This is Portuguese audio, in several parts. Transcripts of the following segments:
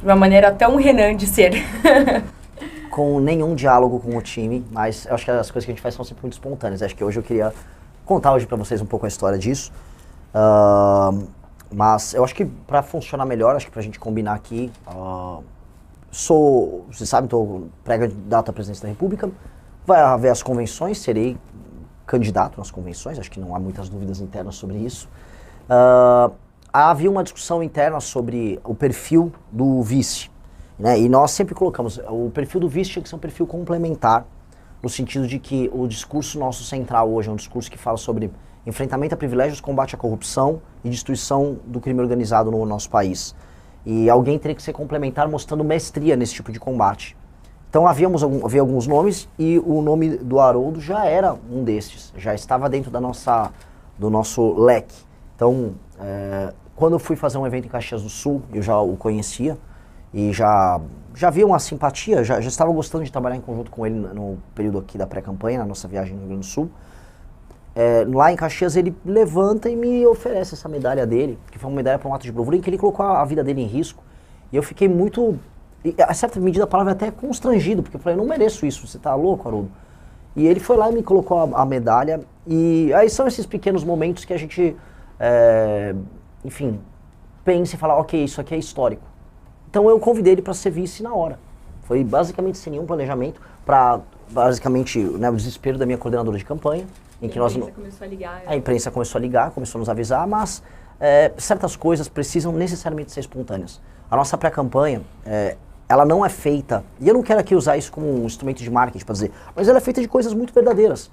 de uma maneira até um Renan de ser. Com nenhum diálogo com o time, mas eu acho que as coisas que a gente faz são sempre muito espontâneas. Acho que hoje eu queria contar hoje para vocês um pouco a história disso. Mas eu acho que para funcionar melhor, acho que para a gente combinar aqui, vocês sabem, estou pré-candidato à presidência da República, vai haver as convenções, serei candidato nas convenções, acho que não há muitas dúvidas internas sobre isso. Havia uma discussão interna sobre o perfil do vice, né? E nós sempre colocamos, o perfil do vice tinha que ser um perfil complementar, no sentido de que o discurso nosso central hoje é um discurso que fala sobre enfrentamento a privilégios, combate à corrupção e destruição do crime organizado no nosso país. E alguém teria que ser complementar mostrando mestria nesse tipo de combate. Então havia alguns nomes e o nome do Haroldo já era um desses, já estava dentro do nosso leque. Então, quando eu fui fazer um evento em Caxias do Sul, eu já o conhecia e já havia uma simpatia, já estava gostando de trabalhar em conjunto com ele no período aqui da pré-campanha, na nossa viagem no Rio Grande do Sul. Lá em Caxias ele levanta e me oferece essa medalha dele, que foi uma medalha para um ato de bravura em que ele colocou a vida dele em risco. E eu fiquei muito, a certa medida a palavra até constrangido, porque eu falei, eu não mereço isso, você tá louco, Haroldo? E ele foi lá e me colocou a medalha, e aí são esses pequenos momentos que a gente, enfim, pensa e fala, ok, isso aqui é histórico. Então eu convidei ele para ser vice na hora. Foi basicamente sem nenhum planejamento, para basicamente, né, o desespero da minha coordenadora de campanha, em que nós começou a ligar. A imprensa começou a ligar, começou a nos avisar, mas certas coisas precisam necessariamente ser espontâneas. A nossa pré-campanha, ela não é feita, e eu não quero aqui usar isso como um instrumento de marketing para dizer, mas ela é feita de coisas muito verdadeiras.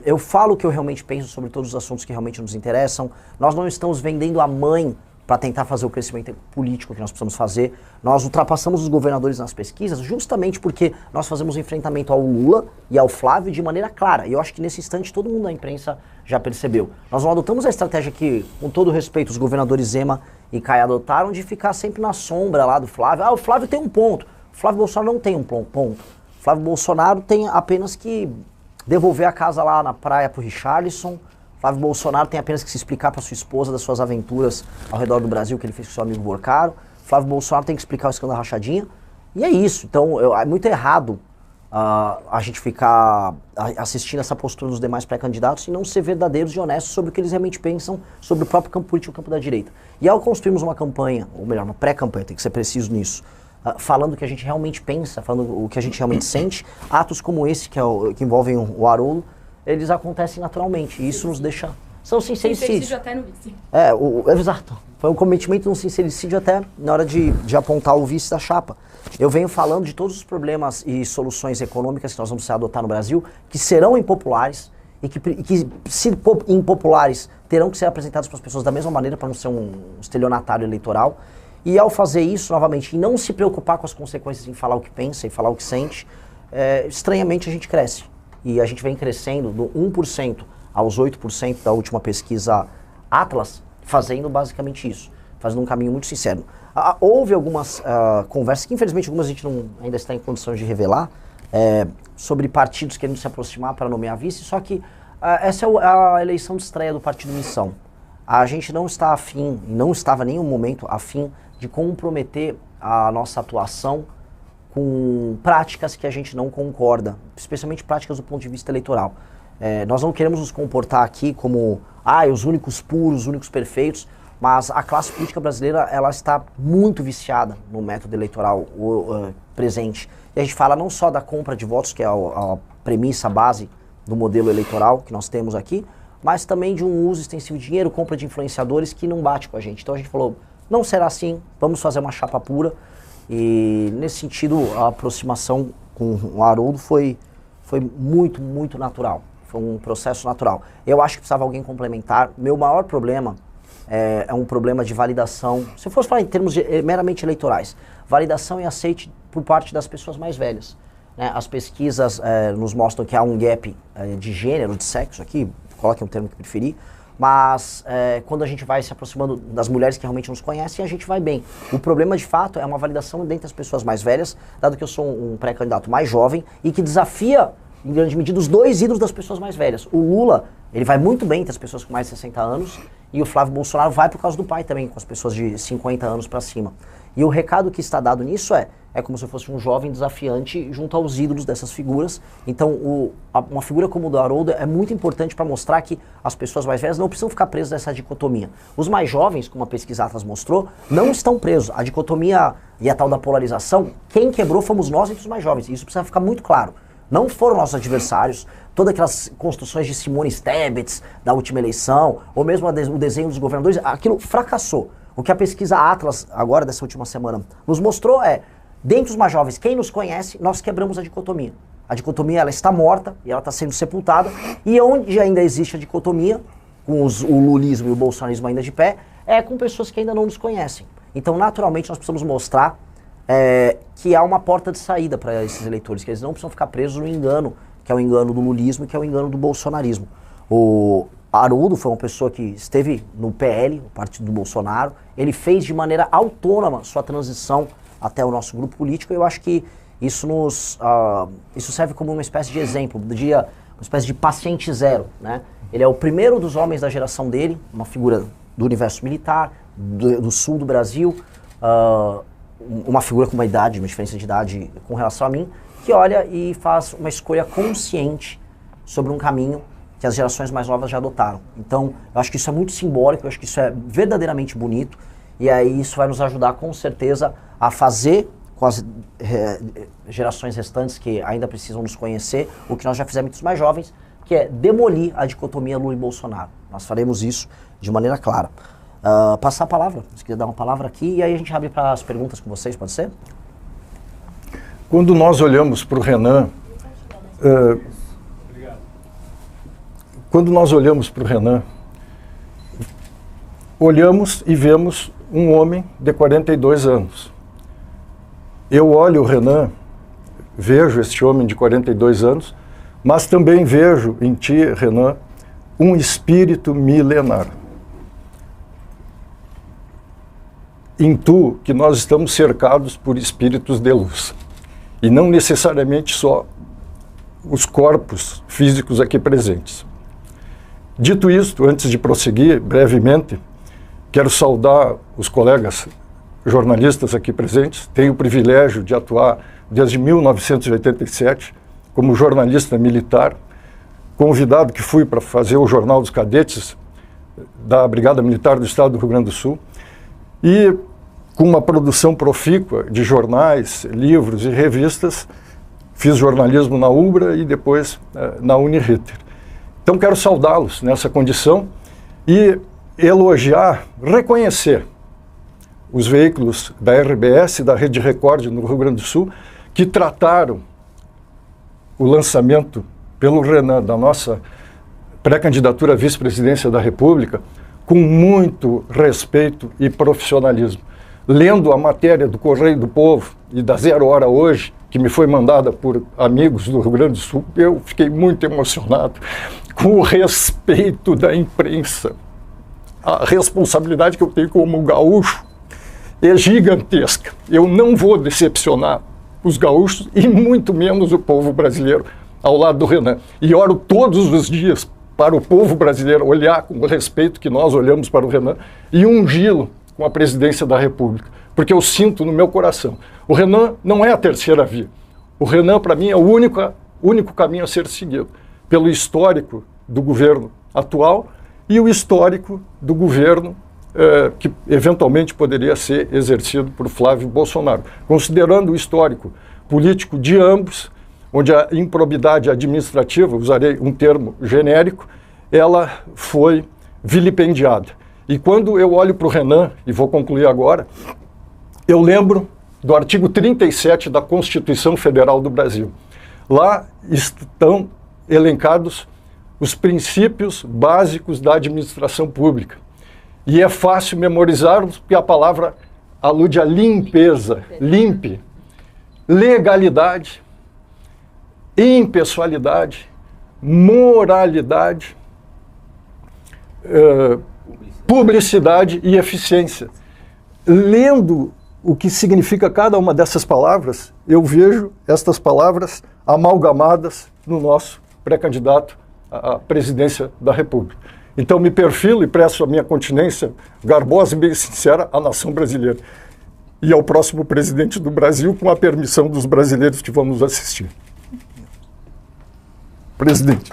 Eu falo o que eu realmente penso sobre todos os assuntos que realmente nos interessam. Nós não estamos vendendo a mãe para tentar fazer o crescimento político que nós precisamos fazer. Nós ultrapassamos os governadores nas pesquisas justamente porque nós fazemos enfrentamento ao Lula e ao Flávio de maneira clara. E eu acho que nesse instante todo mundo da imprensa já percebeu. Nós não adotamos a estratégia que, com todo respeito, os governadores Zema e Caio adotaram de ficar sempre na sombra lá do Flávio. O Flávio tem um ponto. O Flávio Bolsonaro não tem um ponto. O Flávio Bolsonaro tem apenas que devolver a casa lá na praia pro Richarlison. Flávio Bolsonaro tem apenas que se explicar para sua esposa das suas aventuras ao redor do Brasil que ele fez com seu amigo Borcaro. Flávio Bolsonaro tem que explicar o escândalo da rachadinha. E é isso. Então, é muito errado a gente ficar assistindo essa postura dos demais pré-candidatos e não ser verdadeiros e honestos sobre o que eles realmente pensam sobre o próprio campo político e o campo da direita. E ao construirmos uma campanha, ou melhor, uma pré-campanha, tem que ser preciso nisso, falando o que a gente realmente pensa, falando o que a gente realmente sente, atos como esse, que envolvem o Haroldo, eles acontecem naturalmente, e isso nos deixa... São sincericídios. Sincericídio até no vice. Exato. Foi um cometimento de um sincericídio até na hora de apontar o vice da chapa. Eu venho falando de todos os problemas e soluções econômicas que nós vamos adotar no Brasil, que serão impopulares, e que se impopulares, terão que ser apresentados para as pessoas da mesma maneira, para não ser um estelionatário eleitoral. E ao fazer isso, novamente, e não se preocupar com as consequências em falar o que pensa e falar o que sente, estranhamente a gente cresce. E a gente vem crescendo do 1% aos 8% da última pesquisa Atlas, fazendo basicamente isso, fazendo um caminho muito sincero. Houve algumas conversas, que infelizmente algumas a gente ainda está em condições de revelar, sobre partidos querendo se aproximar para nomear vice, só que essa é a eleição de estreia do Partido Missão. A gente não está afim, não estava em nenhum momento afim de comprometer a nossa atuação com práticas que a gente não concorda, especialmente práticas do ponto de vista eleitoral. Nós não queremos nos comportar aqui como os únicos puros, os únicos perfeitos, mas a classe política brasileira ela está muito viciada no método eleitoral presente. E a gente fala não só da compra de votos, que é a premissa, a base do modelo eleitoral que nós temos aqui, mas também de um uso extensivo de dinheiro, compra de influenciadores que não bate com a gente. Então a gente falou, não será assim, vamos fazer uma chapa pura. E nesse sentido, a aproximação com o Haroldo foi muito, muito natural. Foi um processo natural. Eu acho que precisava alguém complementar. Meu maior problema é um problema de validação. Se eu fosse falar em termos meramente eleitorais, validação e aceite por parte das pessoas mais velhas. As pesquisas nos mostram que há um gap de gênero, de sexo aqui, coloquem um termo que preferir, mas quando a gente vai se aproximando das mulheres que realmente nos conhecem, a gente vai bem. O problema, de fato, é uma validação dentre as pessoas mais velhas, dado que eu sou um pré-candidato mais jovem e que desafia, em grande medida, os dois ídolos das pessoas mais velhas. O Lula, ele vai muito bem entre as pessoas com mais de 60 anos, e o Flávio Bolsonaro vai por causa do pai também, com as pessoas de 50 anos para cima. E o recado que está dado nisso é como se eu fosse um jovem desafiante junto aos ídolos dessas figuras. Então, uma figura como o do Haroldo é muito importante para mostrar que as pessoas mais velhas não precisam ficar presas nessa dicotomia. Os mais jovens, como a pesquisa Atlas mostrou, não estão presos. A dicotomia e a tal da polarização, quem quebrou fomos nós entre os mais jovens. Isso precisa ficar muito claro. Não foram nossos adversários. Todas aquelas construções de Simone Stebets da última eleição, ou mesmo o desenho dos governadores, aquilo fracassou. O que a pesquisa Atlas, agora dessa última semana, nos mostrou dentre os mais jovens, quem nos conhece, nós quebramos a dicotomia. A dicotomia ela está morta e ela está sendo sepultada. E onde ainda existe a dicotomia, com o lulismo e o bolsonarismo ainda de pé, é com pessoas que ainda não nos conhecem. Então, naturalmente, nós precisamos mostrar que há uma porta de saída para esses eleitores, que eles não precisam ficar presos no engano, que é o engano do lulismo e que é o engano do bolsonarismo. O Haroldo foi uma pessoa que esteve no PL, o partido do Bolsonaro, ele fez de maneira autônoma sua transição até o nosso grupo político, e eu acho que isso isso serve como uma espécie de exemplo, uma espécie de paciente zero, né? Ele é o primeiro dos homens da geração dele, uma figura do universo militar, do sul do Brasil, uma figura com uma diferença de idade com relação a mim, que olha e faz uma escolha consciente sobre um caminho que as gerações mais novas já adotaram. Então, eu acho que isso é muito simbólico, eu acho que isso é verdadeiramente bonito, e aí isso vai nos ajudar com certeza a fazer com as gerações restantes que ainda precisam nos conhecer, o que nós já fizemos entre os mais jovens, que é demolir a dicotomia Lula e Bolsonaro. Nós faremos isso de maneira clara. Passar a palavra, se quiser dar uma palavra aqui, e aí a gente abre para as perguntas com vocês, pode ser? Quando nós olhamos para o Renan, olhamos e vemos um homem de 42 anos. Eu olho o Renan, vejo este homem de 42 anos, mas também vejo em ti, Renan, um espírito milenar. Intuo que nós estamos cercados por espíritos de luz, e não necessariamente só os corpos físicos aqui presentes. Dito isto, antes de prosseguir brevemente, quero saudar os colegas jornalistas aqui presentes. Tenho o privilégio de atuar desde 1987 como jornalista militar, convidado que fui para fazer o Jornal dos Cadetes da Brigada Militar do Estado do Rio Grande do Sul, e com uma produção profícua de jornais, livros e revistas, fiz jornalismo na UBRA e depois na Uniriter. Então quero saudá-los nessa condição e elogiar, reconhecer os veículos da RBS e da Rede Record no Rio Grande do Sul, que trataram o lançamento pelo Renan da nossa pré-candidatura à vice-presidência da República com muito respeito e profissionalismo. Lendo a matéria do Correio do Povo e da Zero Hora hoje, que me foi mandada por amigos do Rio Grande do Sul, eu fiquei muito emocionado com o respeito da imprensa. A responsabilidade que eu tenho como gaúcho é gigantesca. Eu não vou decepcionar os gaúchos e muito menos o povo brasileiro ao lado do Renan. E oro todos os dias para o povo brasileiro olhar com o respeito que nós olhamos para o Renan e ungí-lo com a presidência da República, porque eu sinto no meu coração. O Renan não é a terceira via. O Renan, para mim, é o único caminho a ser seguido, pelo histórico do governo atual e o histórico do governo que eventualmente poderia ser exercido por Flávio Bolsonaro. Considerando o histórico político de ambos, onde a improbidade administrativa, usarei um termo genérico, ela foi vilipendiada. E quando eu olho para o Renan, e vou concluir agora, eu lembro do artigo 37 da Constituição Federal do Brasil. Lá estão elencados os princípios básicos da administração pública. E é fácil memorizarmos, porque a palavra alude à limpeza, limpe, legalidade, impessoalidade, moralidade, publicidade e eficiência. Lendo o que significa cada uma dessas palavras, eu vejo estas palavras amalgamadas no nosso pré-candidato à presidência da República. Então me perfilo e presto a minha continência garbosa e bem sincera à nação brasileira. e ao próximo presidente do Brasil, com a permissão dos brasileiros que vão nos assistir. Presidente.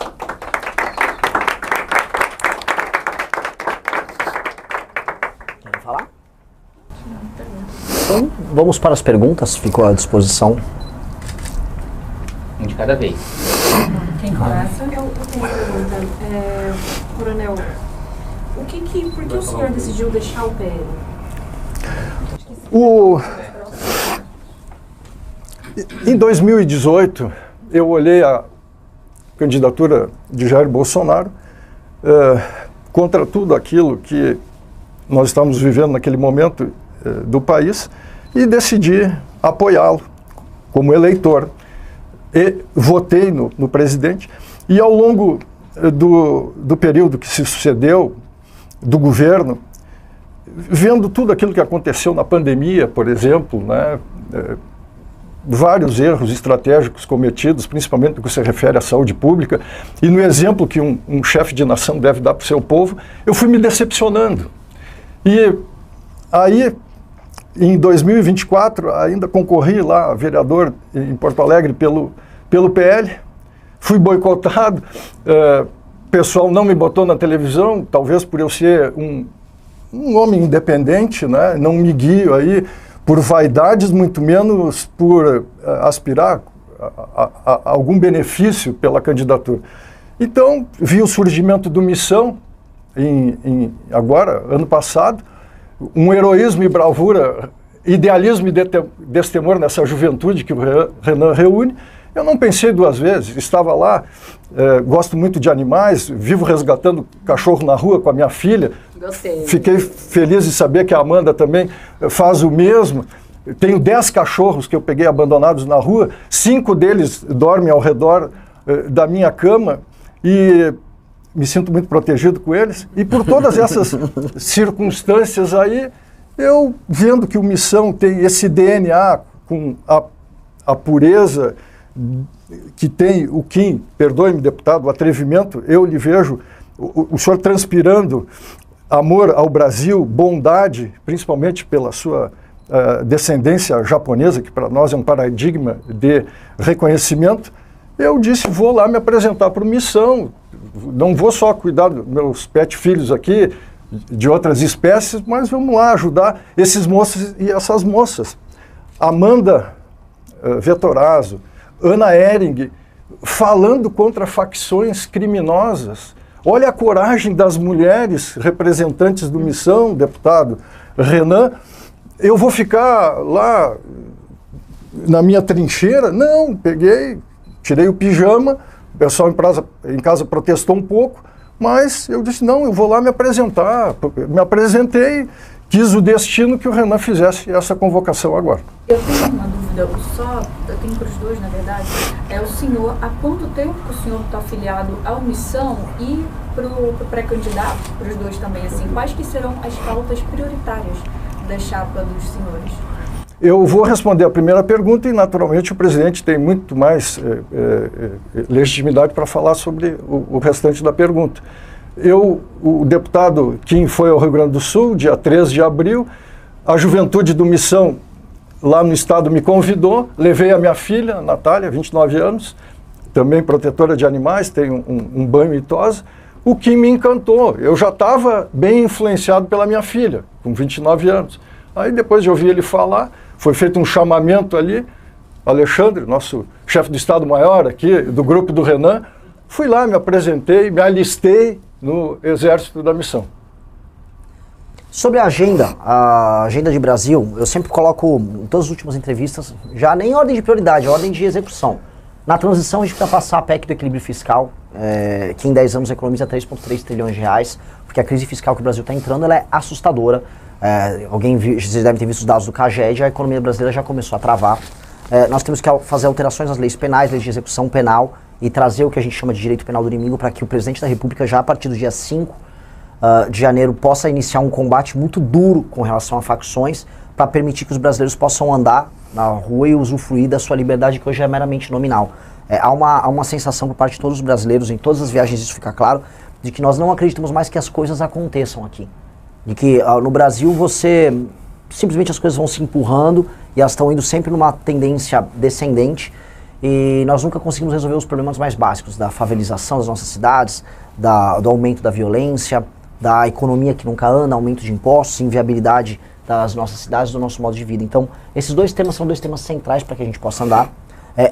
Quer falar? Então, vamos para as perguntas, fico à disposição. Um de cada vez. Quem começa? Eu tenho uma pergunta. Coronel, por que o senhor decidiu deixar o PL? Em 2018, eu olhei a candidatura de Jair Bolsonaro contra tudo aquilo que nós estamos vivendo naquele momento do país e decidi apoiá-lo como eleitor. E votei no presidente e ao longo do período que se sucedeu do governo, vendo tudo aquilo que aconteceu na pandemia, por exemplo, né, vários erros estratégicos cometidos, principalmente no que se refere à saúde pública, e no exemplo que um chefe de nação deve dar para o seu povo, eu fui me decepcionando. E aí, em 2024, ainda concorri lá a vereador em Porto Alegre pelo PL, fui boicotado, o pessoal não me botou na televisão, talvez por eu ser um homem independente, né? Não me guio aí por vaidades, muito menos por aspirar a algum benefício pela candidatura. Então, vi o surgimento do Missão, agora, ano passado, um heroísmo e bravura, idealismo e destemor nessa juventude que o Renan reúne. Eu não pensei duas vezes, estava lá, gosto muito de animais, vivo resgatando cachorro na rua com a minha filha. Gostei. Fiquei feliz de saber que a Amanda também faz o mesmo. Tenho 10 cachorros que eu peguei abandonados na rua, 5 deles dormem ao redor da minha cama e me sinto muito protegido com eles. E por todas essas circunstâncias aí, eu vendo que o Missão tem esse DNA com a pureza que tem o Kim, perdoe-me, deputado, o atrevimento, eu lhe vejo, o senhor transpirando amor ao Brasil, bondade, principalmente pela sua descendência japonesa, que para nós é um paradigma de reconhecimento. Eu disse, vou lá me apresentar para o Missão, não vou só cuidar dos meus pet filhos aqui, de outras espécies, mas vamos lá ajudar esses moços e essas moças. Amanda Vettorazzo, Ana Hering, falando contra facções criminosas. Olha a coragem das mulheres representantes do Missão, deputado Renan. Eu vou ficar lá na minha trincheira? Não, peguei, tirei o pijama, o pessoal em casa protestou um pouco, mas eu disse, não, eu vou lá me apresentar. Me apresentei, quis o destino que o Renan fizesse essa convocação agora. Eu tenho uma dúvida, eu tenho para os dois, na verdade, o senhor, há quanto tempo que o senhor está afiliado ao Missão e para o pré-candidato, para os dois também, assim, quais que serão as pautas prioritárias da chapa dos senhores? Eu vou responder a primeira pergunta e, naturalmente, o presidente tem muito mais legitimidade para falar sobre o restante da pergunta. O deputado Kim foi ao Rio Grande do Sul, dia 13 de abril, a juventude do Missão lá no estado me convidou, levei a minha filha, Natália, 29 anos, também protetora de animais, tem um banho e tosa. O Kim me encantou, eu já estava bem influenciado pela minha filha, com 29 anos. Aí depois de ouvir ele falar, foi feito um chamamento ali, Alexandre, nosso chefe do Estado-Maior aqui, do grupo do Renan, fui lá, me apresentei, me alistei no Exército da Missão. Sobre a agenda de Brasil, eu sempre coloco em todas as últimas entrevistas, já nem em ordem de prioridade, ordem de execução. Na transição a gente precisa passar a PEC do equilíbrio fiscal, que em 10 anos economiza 3,3 trilhões de reais, porque a crise fiscal que o Brasil está entrando ela é assustadora. Vocês devem ter visto os dados do CAGED, a economia brasileira já começou a travar. Nós temos que fazer alterações nas leis penais, leis de execução penal, e trazer o que a gente chama de direito penal do inimigo para que o presidente da República, já a partir do dia 5 de janeiro, possa iniciar um combate muito duro com relação a facções, para permitir que os brasileiros possam andar na rua e usufruir da sua liberdade, que hoje é meramente nominal. Há uma sensação por parte de todos os brasileiros, em todas as viagens isso fica claro, de que nós não acreditamos mais que as coisas aconteçam aqui. De que no Brasil você simplesmente as coisas vão se empurrando e elas estão indo sempre numa tendência descendente e nós nunca conseguimos resolver os problemas mais básicos da favelização das nossas cidades, do aumento da violência, da economia que nunca anda, aumento de impostos, inviabilidade das nossas cidades, do nosso modo de vida. Então, esses dois temas são dois temas centrais para que a gente possa andar.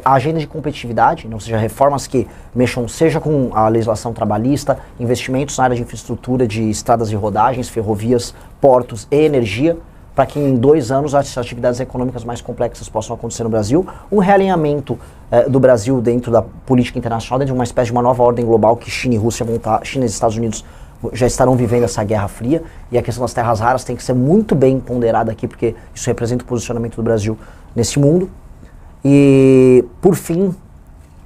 A agenda de competitividade, ou seja, reformas que mexam seja com a legislação trabalhista, investimentos na área de infraestrutura de estradas de rodagens, ferrovias, portos e energia, para que em 2 anos as atividades econômicas mais complexas possam acontecer no Brasil. Um realinhamento do Brasil dentro da política internacional, dentro de uma espécie de uma nova ordem global que China e Rússia vão estar, China e Estados Unidos já estarão vivendo essa guerra fria, e a questão das terras raras tem que ser muito bem ponderada aqui, porque isso representa o posicionamento do Brasil nesse mundo. E, por fim,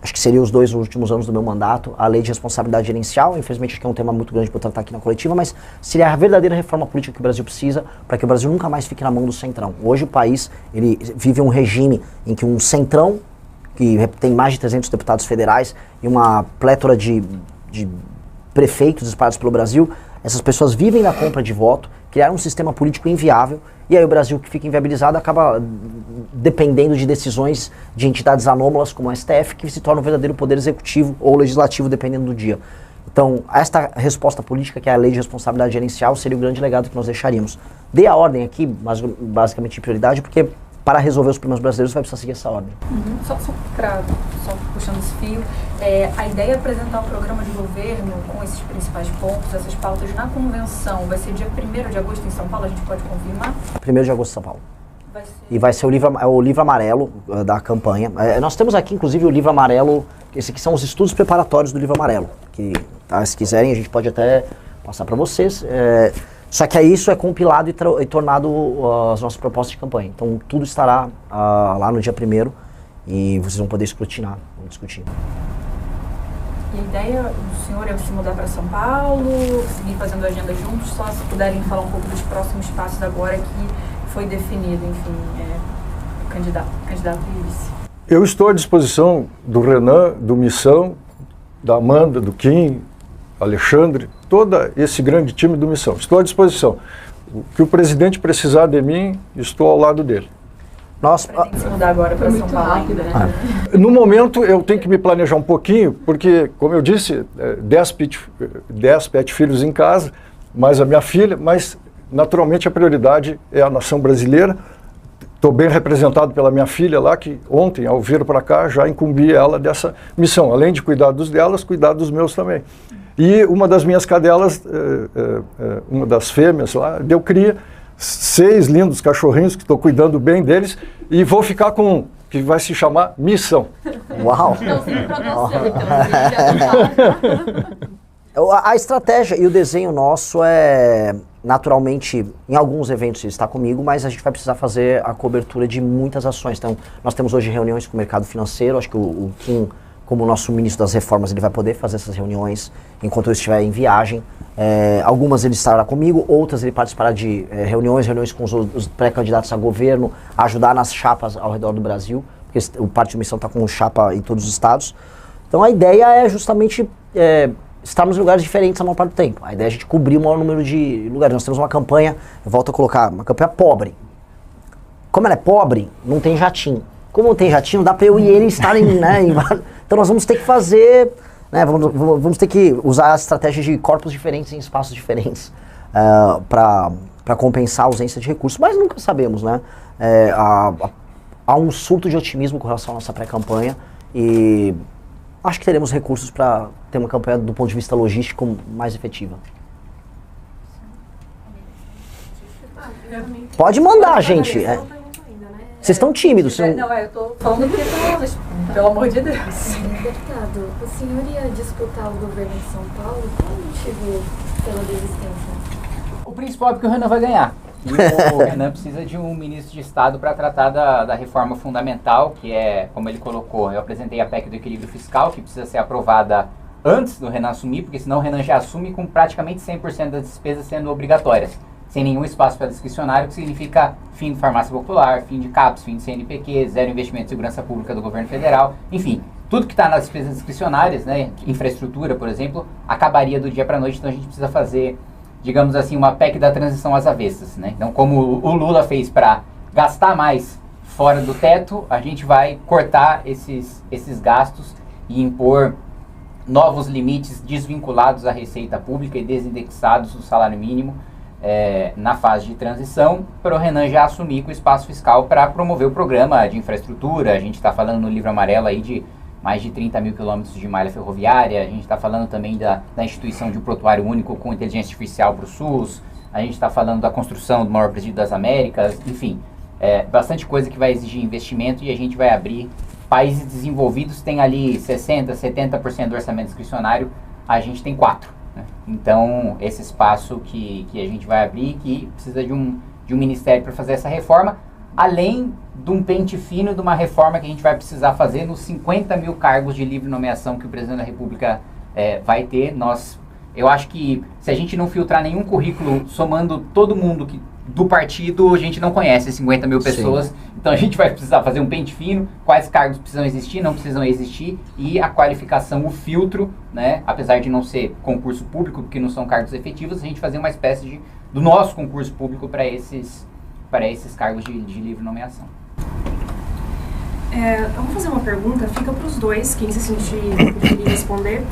acho que seriam os 2 últimos anos do meu mandato, a lei de responsabilidade gerencial. Infelizmente, acho que é um tema muito grande para eu tratar aqui na coletiva, mas seria a verdadeira reforma política que o Brasil precisa para que o Brasil nunca mais fique na mão do centrão. Hoje o país ele vive um regime em que um centrão, que tem mais de 300 deputados federais e uma plétora de prefeitos espalhados pelo Brasil, essas pessoas vivem da compra de voto, criaram um sistema político inviável, e aí o Brasil, que fica inviabilizado, acaba dependendo de decisões de entidades anômalas como a STF, que se torna um verdadeiro poder executivo ou legislativo, dependendo do dia. Então, esta resposta política, que é a lei de responsabilidade gerencial, seria o grande legado que nós deixaríamos. Dei a ordem aqui, mas basicamente de prioridade, porque para resolver os problemas brasileiros vai precisar seguir essa ordem. Só puxando esse fio, a ideia é apresentar um programa de governo com esses principais pontos, essas pautas na convenção. Vai ser dia 1º de agosto em São Paulo, a gente pode confirmar? 1º de agosto em São Paulo. Vai ser... E vai ser o livro amarelo da campanha. Nós temos aqui, inclusive, o livro amarelo, esse aqui são os estudos preparatórios do livro amarelo, que se quiserem a gente pode até passar para vocês. Só que aí isso é compilado e tornado as nossas propostas de campanha. Então tudo estará lá no dia 1º e vocês vão poder escrutinar, vamos discutir. E a ideia do senhor é se mudar para São Paulo, seguir fazendo agenda juntos, só se puderem falar um pouco dos próximos passos agora que foi definido, enfim, candidato e vice. Eu estou à disposição do Renan, do Missão, da Amanda, do Kim, Alexandre, todo esse grande time do Missão. Estou à disposição. O que o presidente precisar de mim, estou ao lado dele. Pretende se mudar agora para São Paulo ainda, né? No momento, eu tenho que me planejar um pouquinho, porque, como eu disse, 10 pet filhos em casa, mais a minha filha, mas, naturalmente, a prioridade é a nação brasileira. Estou bem representado pela minha filha lá, que ontem, ao vir para cá, já incumbi ela dessa missão. Além de cuidar dos delas, cuidar dos meus também. E uma das minhas cadelas, uma das fêmeas lá, deu cria, 6 lindos cachorrinhos, que estou cuidando bem deles, e vou ficar com um, que vai se chamar Missão. Uau! A estratégia e o desenho nosso é, naturalmente, em alguns eventos está comigo, mas a gente vai precisar fazer a cobertura de muitas ações. Então, nós temos hoje reuniões com o mercado financeiro, acho que o Kim, como nosso ministro das reformas, ele vai poder fazer essas reuniões enquanto eu estiver em viagem. Algumas ele estará comigo, outras ele participará de reuniões com os pré-candidatos a governo, ajudar nas chapas ao redor do Brasil, porque o Partido Missão está com chapa em todos os estados. Então a ideia é justamente estarmos em lugares diferentes a maior parte do tempo. A ideia é a gente cobrir o maior número de lugares. Nós temos uma campanha, eu volto a colocar, uma campanha pobre. Como ela é pobre, não tem jatinho. Como não tem jatinho, não dá para eu e ele estarem, né, então nós vamos ter que fazer, né, vamos ter que usar a estratégia de corpos diferentes em espaços diferentes para compensar a ausência de recursos, mas nunca sabemos, né? Há um surto de otimismo com relação à nossa pré-campanha e acho que teremos recursos para ter uma campanha do ponto de vista logístico mais efetiva. Pode mandar, gente. Vocês estão tímidos. Não, eu tô falando porque pelo amor de Deus. Deputado, o senhor ia disputar o governo de São Paulo? Qual o motivo pela desistência? O principal é porque o Renan vai ganhar. E o Renan precisa de um ministro de Estado para tratar da reforma fundamental, que é, como ele colocou, eu apresentei a PEC do equilíbrio fiscal, que precisa ser aprovada antes do Renan assumir, porque senão o Renan já assume com praticamente 100% das despesas sendo obrigatórias, sem nenhum espaço para discricionário, que significa fim de farmácia popular, fim de CAPES, fim de CNPq, zero investimento em segurança pública do governo federal, enfim, tudo que está nas despesas discricionárias, né, infraestrutura, por exemplo, acabaria do dia para a noite, então a gente precisa fazer digamos assim, uma PEC da transição às avessas, né? Então, como o Lula fez para gastar mais fora do teto, a gente vai cortar esses gastos e impor novos limites desvinculados à receita pública e desindexados do salário mínimo na fase de transição, para o Renan já assumir com o espaço fiscal para promover o programa de infraestrutura. A gente está falando no livro amarelo aí de mais de 30 mil quilômetros de malha ferroviária, a gente está falando também da instituição de um prontuário único com inteligência artificial para o SUS, a gente está falando da construção do maior presídio das Américas, enfim, bastante coisa que vai exigir investimento e a gente vai abrir. Países desenvolvidos têm ali 60%, 70% do orçamento discricionário, a gente tem 4%. Né? Então, esse espaço que a gente vai abrir, que precisa de um ministério para fazer essa reforma, além de um pente fino de uma reforma que a gente vai precisar fazer nos 50 mil cargos de livre nomeação que o presidente da República vai ter. Eu acho que se a gente não filtrar nenhum currículo somando todo mundo do partido, a gente não conhece 50 mil pessoas. Sim. Então a gente vai precisar fazer um pente fino, quais cargos precisam existir, não precisam existir, e a qualificação, o filtro, né, apesar de não ser concurso público, porque não são cargos efetivos, a gente fazer uma espécie do nosso concurso público para esses cargos de livre nomeação. Eu vou fazer uma pergunta, fica para os dois, quem se sentir preferir responder.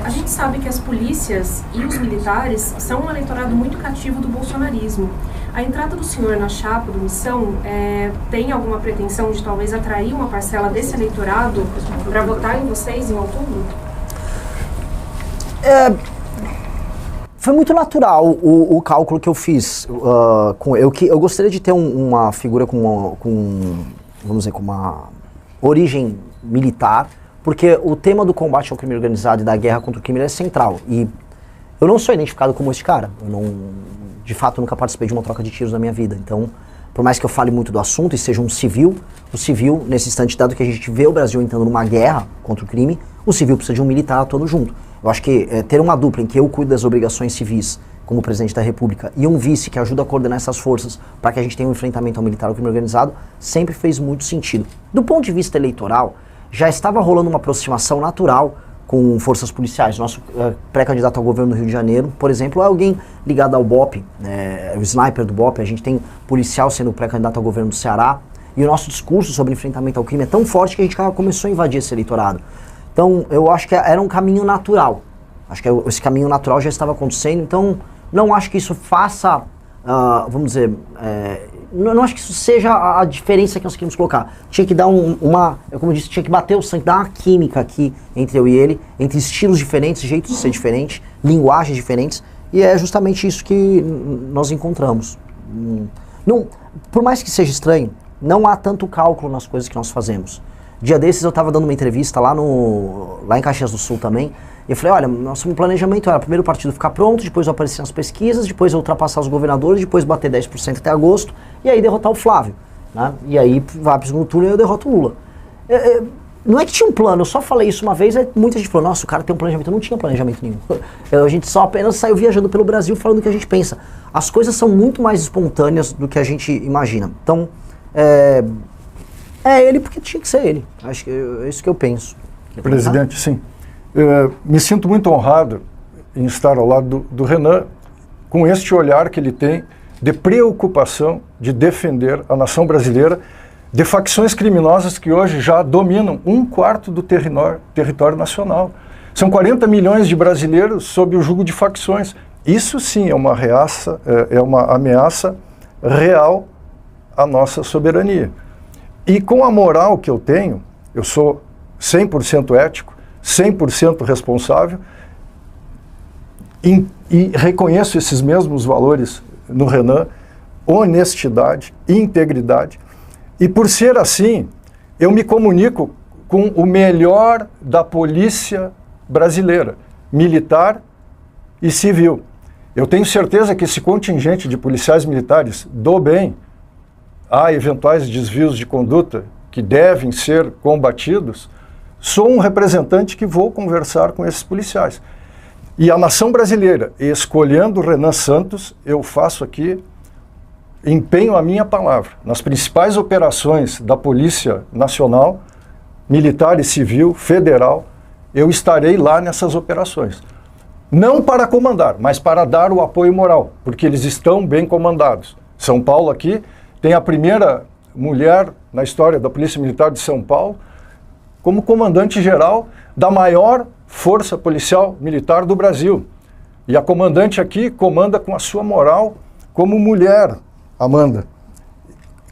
A gente sabe que as polícias e os militares são um eleitorado muito cativo do bolsonarismo. A entrada do senhor na chapa do Missão tem alguma pretensão de talvez atrair uma parcela desse eleitorado para votar em vocês em outubro? Foi muito natural o cálculo que eu fiz. Eu gostaria de ter uma figura com uma origem militar, porque o tema do combate ao crime organizado e da guerra contra o crime é central. E eu não sou identificado como esse cara. De fato, nunca participei de uma troca de tiros na minha vida. Então, por mais que eu fale muito do assunto e seja um civil, o civil, nesse instante, dado que a gente vê o Brasil entrando numa guerra contra o crime, o civil precisa de um militar atuando junto. Eu acho que ter uma dupla em que eu cuido das obrigações civis como presidente da República e um vice que ajuda a coordenar essas forças para que a gente tenha um enfrentamento ao militar ao crime organizado sempre fez muito sentido. Do ponto de vista eleitoral, já estava rolando uma aproximação natural com forças policiais. Nosso pré-candidato ao governo do Rio de Janeiro, por exemplo, é alguém ligado ao BOPE, o sniper do BOPE. A gente tem policial sendo pré-candidato ao governo do Ceará, e o nosso discurso sobre enfrentamento ao crime é tão forte que a gente começou a invadir esse eleitorado. Então, eu acho que era um caminho natural. Acho que esse caminho natural já estava acontecendo, então não acho que isso faça, vamos dizer, não acho que isso seja a diferença que nós queremos colocar. Tinha que dar como eu disse, tinha que bater o sangue, dar uma química aqui entre eu e ele, entre estilos diferentes, jeitos de ser diferentes, linguagens diferentes, e é justamente isso que nós encontramos. Por mais que seja estranho, não há tanto cálculo nas coisas que nós fazemos. Dia desses eu estava dando uma entrevista lá em Caxias do Sul também, e eu falei, olha, nosso planejamento era primeiro o partido ficar pronto, depois eu aparecer nas pesquisas, depois eu ultrapassar os governadores, depois bater 10% até agosto, e aí derrotar o Flávio, né? E aí vai para o segundo turno e eu derroto o Lula. Não é que tinha um plano, eu só falei isso uma vez, aí muita gente falou, nossa, o cara tem um planejamento. Eu não tinha planejamento nenhum. A gente só apenas saiu viajando pelo Brasil falando o que a gente pensa. As coisas são muito mais espontâneas do que a gente imagina. Então, é ele porque tinha que ser ele. Acho que é isso que eu penso. Presidente, sim. Me sinto muito honrado em estar ao lado do Renan, com este olhar que ele tem de preocupação de defender a nação brasileira de facções criminosas que hoje já dominam 1/4 do território nacional. São 40 milhões de brasileiros sob o jugo de facções. Isso sim é uma ameaça real à nossa soberania. E com a moral que eu tenho, eu sou 100% ético, 100% responsável, e reconheço esses mesmos valores no Renan, honestidade, integridade. E por ser assim, eu me comunico com o melhor da polícia brasileira, militar e civil. Eu tenho certeza que esse contingente de policiais militares do bem, há eventuais desvios de conduta que devem ser combatidos, sou um representante que vou conversar com esses policiais. E a nação brasileira, escolhendo Renan Santos, eu faço aqui, empenho a minha palavra. Nas principais operações da Polícia Nacional, Militar e Civil, Federal, eu estarei lá nessas operações. Não para comandar, mas para dar o apoio moral, porque eles estão bem comandados. São Paulo aqui tem a primeira mulher na história da Polícia Militar de São Paulo como comandante-geral da maior força policial militar do Brasil. E a comandante aqui comanda com a sua moral como mulher, Amanda,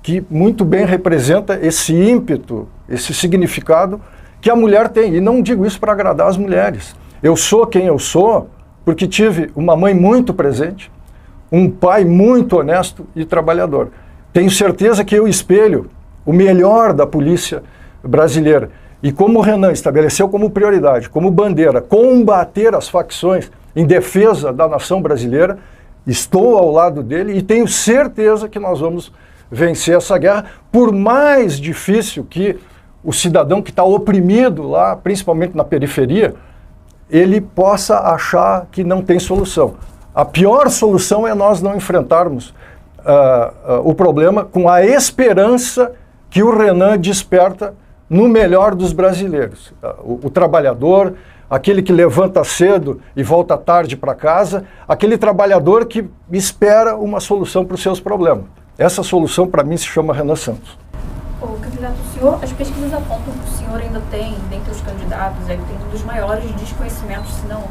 que muito bem representa esse ímpeto, esse significado que a mulher tem. E não digo isso para agradar as mulheres. Eu sou quem eu sou porque tive uma mãe muito presente, um pai muito honesto e trabalhador. Tenho certeza que eu espelho o melhor da polícia brasileira. E como o Renan estabeleceu como prioridade, como bandeira, combater as facções em defesa da nação brasileira, estou ao lado dele e tenho certeza que nós vamos vencer essa guerra, por mais difícil que o cidadão que está oprimido lá, principalmente na periferia, ele possa achar que não tem solução. A pior solução é nós não enfrentarmos o problema com a esperança que o Renan desperta no melhor dos brasileiros. O trabalhador, aquele que levanta cedo e volta tarde para casa, aquele trabalhador que espera uma solução para os seus problemas. Essa solução, para mim, se chama Renan Santos. Ô, candidato, o senhor, as pesquisas apontam que o senhor ainda tem, dentre os candidatos, ele tem um dos maiores desconhecimentos, se não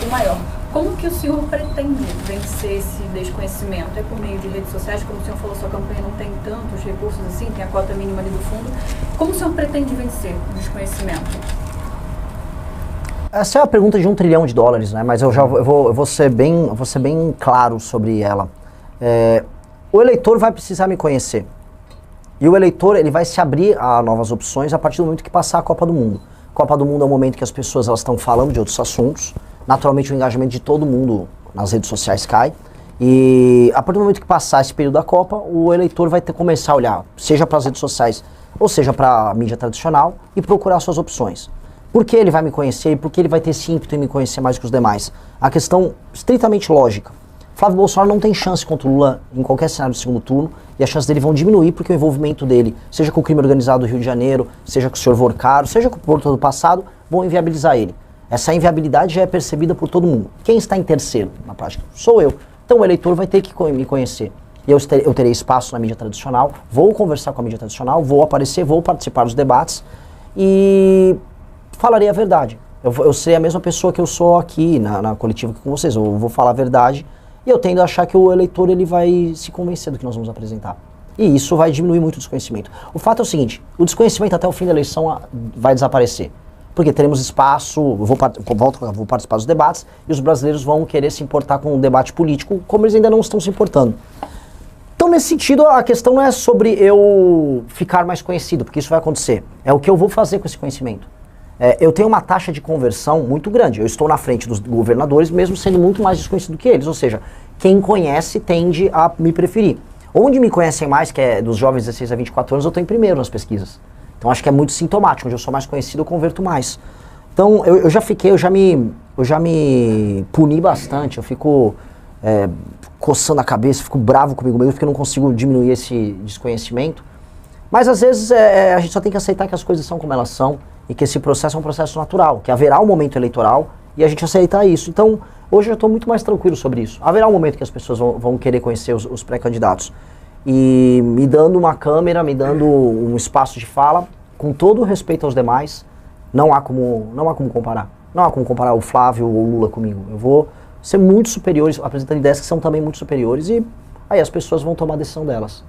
o maior. Como que o senhor pretende vencer esse desconhecimento? É por meio de redes sociais? Como o senhor falou, sua campanha não tem tantos recursos assim, tem a cota mínima ali do fundo. Como o senhor pretende vencer o desconhecimento? Essa é a pergunta de $1 trilhão, né? Mas eu vou ser bem claro sobre ela. O eleitor vai precisar me conhecer. E o eleitor, ele vai se abrir a novas opções a partir do momento que passar a Copa do Mundo. Copa do Mundo é um momento que as pessoas elas estão falando de outros assuntos. Naturalmente o engajamento de todo mundo nas redes sociais cai. E a partir do momento que passar esse período da Copa, o eleitor vai ter que começar a olhar, seja para as redes sociais, ou seja para a mídia tradicional, e procurar suas opções. Por que ele vai me conhecer e por que ele vai ter esse ímpeto em me conhecer mais que os demais? A questão estritamente lógica. Flávio Bolsonaro não tem chance contra o Lula em qualquer cenário do segundo turno, e as chances dele vão diminuir porque o envolvimento dele, seja com o crime organizado do Rio de Janeiro, seja com o senhor Vorcaro, seja com o Porto do passado, vão inviabilizar ele. Essa inviabilidade já é percebida por todo mundo. Quem está em terceiro, na prática? Sou eu. Então o eleitor vai ter que me conhecer. Eu terei espaço na mídia tradicional, vou conversar com a mídia tradicional, vou aparecer, vou participar dos debates e falarei a verdade. Eu serei a mesma pessoa que eu sou aqui na coletiva com vocês. Eu vou falar a verdade e eu tendo a achar que o eleitor ele vai se convencer do que nós vamos apresentar. E isso vai diminuir muito o desconhecimento. O fato é o seguinte, o desconhecimento até o fim da eleição vai desaparecer. Porque teremos espaço, vou participar dos debates e os brasileiros vão querer se importar com o debate político como eles ainda não estão se importando. Então, nesse sentido, a questão não é sobre eu ficar mais conhecido, porque isso vai acontecer. É o que eu vou fazer com esse conhecimento. Eu tenho uma taxa de conversão muito grande. Eu estou na frente dos governadores, mesmo sendo muito mais desconhecido que eles. Ou seja, quem conhece tende a me preferir. Onde me conhecem mais, que é dos jovens 16 a 24 anos, eu estou em primeiro nas pesquisas. Então acho que é muito sintomático. Onde eu sou mais conhecido, eu converto mais. Então eu já me puni bastante. Eu fico coçando a cabeça, fico bravo comigo mesmo, porque eu não consigo diminuir esse desconhecimento. Mas às vezes a gente só tem que aceitar que as coisas são como elas são e que esse processo é um processo natural, que haverá um momento eleitoral e a gente aceitar isso. Então, hoje eu estou muito mais tranquilo sobre isso. Haverá um momento que as pessoas vão querer conhecer os pré-candidatos. E me dando uma câmera, me dando um espaço de fala, com todo o respeito aos demais, não há como comparar. Não há como comparar o Flávio ou o Lula comigo. Eu vou ser muito superiores, apresentando ideias que são também muito superiores, e aí as pessoas vão tomar a decisão delas.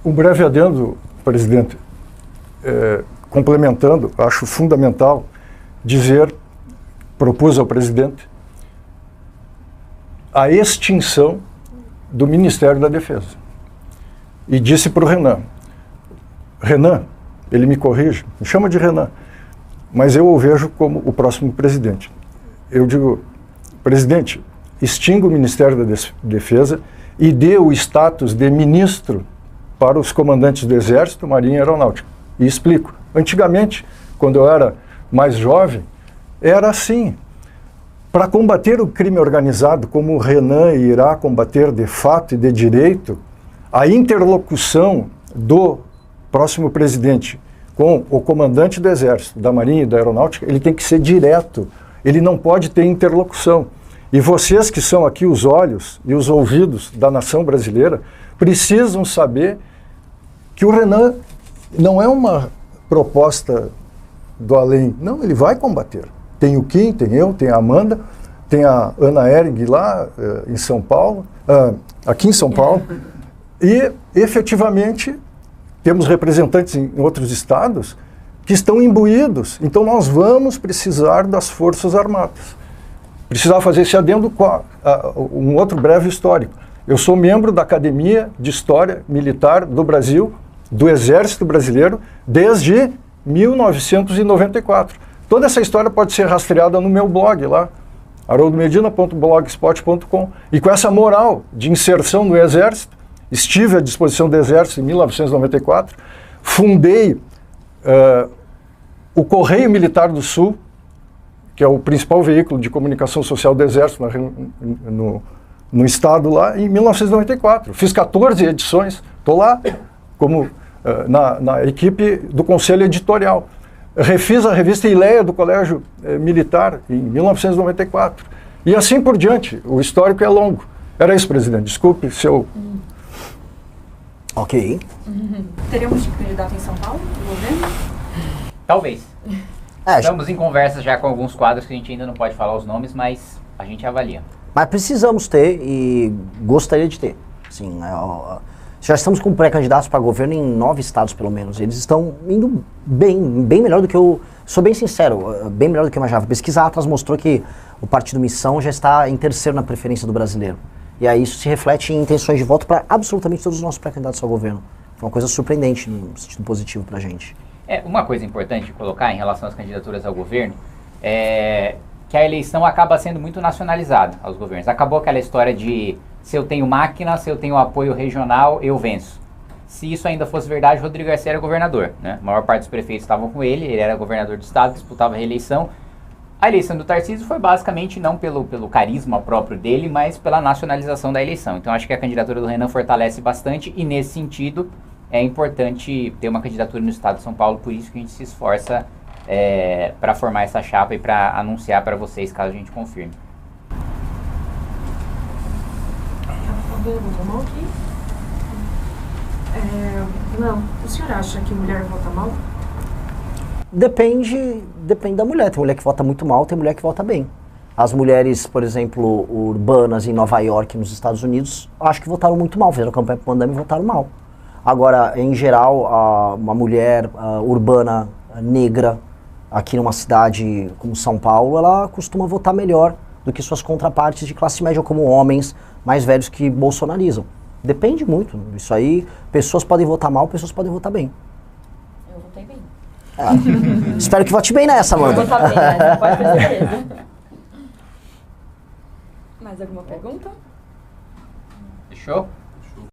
Um breve adendo, presidente, complementando, acho fundamental propus ao presidente a extinção do Ministério da Defesa. E disse para o Renan, ele me corrige, me chama de Renan, mas eu o vejo como o próximo presidente. Eu digo, presidente, extinga o Ministério da Defesa e dê o status de ministro para os comandantes do Exército, Marinha e Aeronáutica. E explico. Antigamente, quando eu era mais jovem, era assim. Para combater o crime organizado, como o Renan irá combater de fato e de direito, a interlocução do próximo presidente com o comandante do Exército, da Marinha e da Aeronáutica, ele tem que ser direto. ele não pode ter interlocução. E vocês que são aqui os olhos e os ouvidos da nação brasileira precisam saber que o Renan não é uma proposta do além. Não, ele vai combater. Tem o Kim, tem eu, tem a Amanda, tem a Ana Ehring lá em São Paulo, aqui em São Paulo. E, efetivamente, temos representantes em outros estados que estão imbuídos. Então, nós vamos precisar das Forças Armadas. Precisava fazer esse adendo com um outro breve histórico. Eu sou membro da Academia de História Militar do Brasil, do Exército Brasileiro, desde 1994. Toda essa história pode ser rastreada no meu blog lá, haroldomedina.blogspot.com. E com essa moral de inserção no Exército, estive à disposição do Exército em 1994, fundei o Correio Militar do Sul, que é o principal veículo de comunicação social do Exército no estado lá, em 1994. Fiz 14 edições, estou lá como na equipe do Conselho Editorial. Refiz a revista Ileia do Colégio Militar em 1994. E assim por diante, o histórico é longo. Era isso, presidente. Desculpe se eu... Ok. Teremos candidato em São Paulo, no governo? Talvez. Estamos em conversas já com alguns quadros que a gente ainda não pode falar os nomes, mas a gente avalia. Mas precisamos ter e gostaria de ter. Sim, já estamos com pré-candidatos para governo em 9 estados, pelo menos. Eles estão indo bem melhor do que eu... Sou bem sincero, bem melhor do que eu imaginava. A pesquisa Atlas mostrou que o Partido Missão já está em terceiro na preferência do brasileiro. E aí isso se reflete em intenções de voto para absolutamente todos os nossos pré-candidatos ao governo. Foi uma coisa surpreendente no sentido positivo para a gente. Uma coisa importante de colocar em relação às candidaturas ao governo é que a eleição acaba sendo muito nacionalizada aos governos. Acabou aquela história de se eu tenho máquina, se eu tenho apoio regional, eu venço. Se isso ainda fosse verdade, Rodrigo Garcia era governador, né? A maior parte dos prefeitos estavam com ele era governador do estado, disputava a reeleição. A eleição do Tarcísio foi basicamente não pelo carisma próprio dele, mas pela nacionalização da eleição. Então acho que a candidatura do Renan fortalece bastante e nesse sentido é importante ter uma candidatura no estado de São Paulo, por isso que a gente se esforça para formar essa chapa e para anunciar para vocês, caso a gente confirme. Não, o senhor acha que mulher vota mal? Depende da mulher. Tem mulher que vota muito mal, tem mulher que vota bem. As mulheres, por exemplo, urbanas em Nova York, nos Estados Unidos, acho que votaram muito mal, fizeram campanha para o Mandame e votaram mal. Agora, em geral, uma mulher urbana negra aqui numa cidade como São Paulo, ela costuma votar melhor do que suas contrapartes de classe média, como homens mais velhos que bolsonarizam. Depende muito. Isso aí, pessoas podem votar mal, pessoas podem votar bem. Eu votei bem. Espero que vote bem nessa, Amanda. Eu vou votar bem, né? Pode ter certeza. Mais alguma pergunta? Fechou?